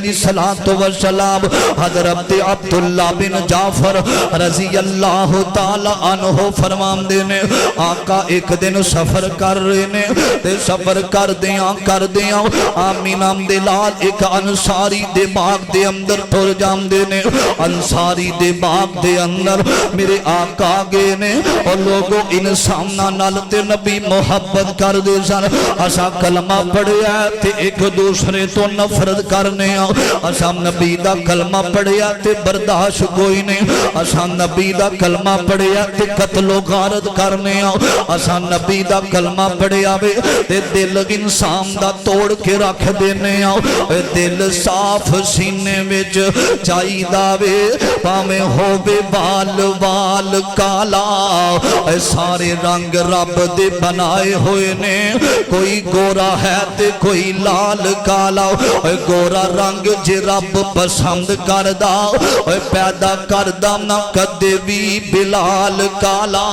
علیہ السلام حضرت عبداللہ بن جعفر رضی اللہ تعالی عنہ فرماندے نے آقا ایک دن سفر کر رہے نے تے سفر کر دیاں آمینہ دے لال ایک انصاری دے باغ دے اندر ٹر جاندے نے انصاری دے باغ دے اندر میرے آقا گئے نے اور لوگوں انسانہ نال تے نبی محبت کر دے سن اسا کلمہ پڑھیا تے ایک دوسرے تو نفرت کرنے اسا نبی دا کلمہ پڑھیا تے برداشت کوئی نہیں اسا نبی دا کلمہ پڑھیا تے قتل و غارت کرنے اسا نبی دا کلمہ پڑھیا وے تے دل انسان دا توڑ کے رکھ دینے دل صاف سینے وچ چاہی داوے پامیں ہووے وال کالا اے سارے رنگ رب دے بنائے ہوئے نے کوئی گورا ہے تے کوئی لال کالا اے گورا رنگ جے رب پسند کردہ اے پیدا کردہ نہ کدے بھی بلال کالا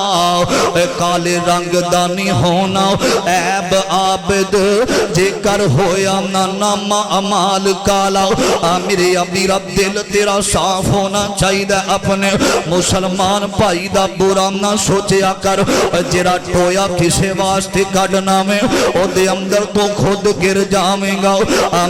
اے کالے رنگ دانی ہونا عیب عابد جے کر ہویا نہ نام عمال کالا میرے ابھی رب دل تیرا صاف ہونا چاہی دے اپنے مسلمان بھائی دا برا نہ سوچیا کر جرا ٹویا کسے واسطے کڑنا میں او دے اندر تو خود گر جامیں گا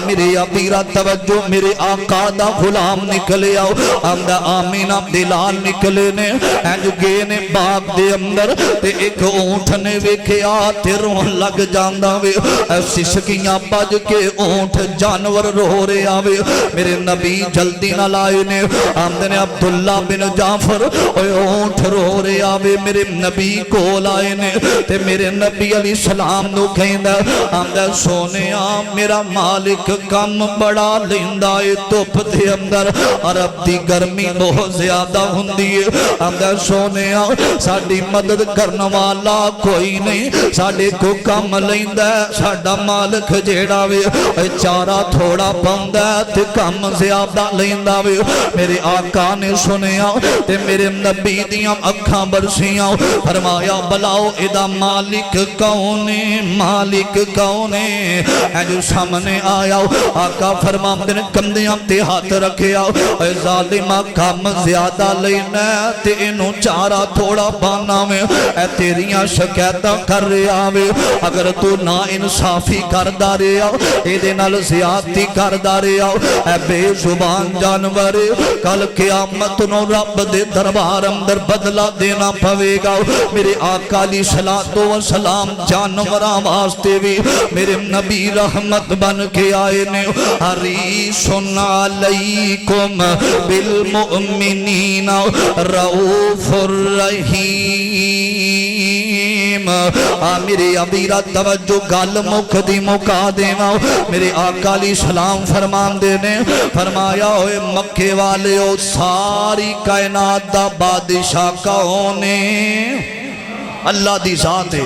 میرے ابیرہ توجہ میرے آقا دا غلام نکلے آؤ آمدہ آمینہ دلال نکلے نے اینج گئے نے باغ دے اندر تے ایک اونٹ نے ویکھیا تے روح لگ جاندہ وے ایسی سکیاں بج کے اونٹ جانور رو رہے آوے میرے نبی جلدی نہ لائے نے آمدہ نے عبداللہ بن جعفر اونٹ رو رہے آوے میرے نبی کو لائے نے تے میرے نبی علیہ السلام نو کہیں دا آمدہ سونے میرا مالک کم بڑا لیندائے توپ دے اندر عرب دی گرمی بہت زیادہ ہوندی ہے آمدہ سونے ساڑی مدد کرنا والا کوئی نہیں ساڑے کو کم لیندہ ساڑا مالک جیڑا وے چارہ تھوڑا پندہ تے کم زیادہ لیندہ وے میرے آقا نے سنیا تے میرے نبی دیاں اکھاں برسیاں فرمایا بلاؤ ادا مالک کونے مالک کونے اے جو سامنے آیا آقا فرماندن کندیاں تے ہاتھ رکھے آؤ اے ظالمہ کم زیادہ لینا تے انہوں چارہ تھوڑا بانا میں اے تیریاں شکایتہ کر رہے آوے اگر تو نا انصافی کر دارے آؤ اے دینال زیادتی کر دارے آؤ اے بے زبان جانور کل قیامت نو رب دے دربار اندر بدلہ دینا پوے گا میرے آقا علیہ السلام جانوران واسطے بھی میرے نبی رحمت بن کے آئے نے حریصٌ علیکم بالمؤمنین رؤوف الرحیم میرے ابیرہ توجہ گل مکھ دی مکا دینا میرے آقا علیہ السلام فرمان دینے فرمایا ہوئے مکے والے او ساری کائنات دا بادشاہ کا ہونے اللہ دی ذات ہے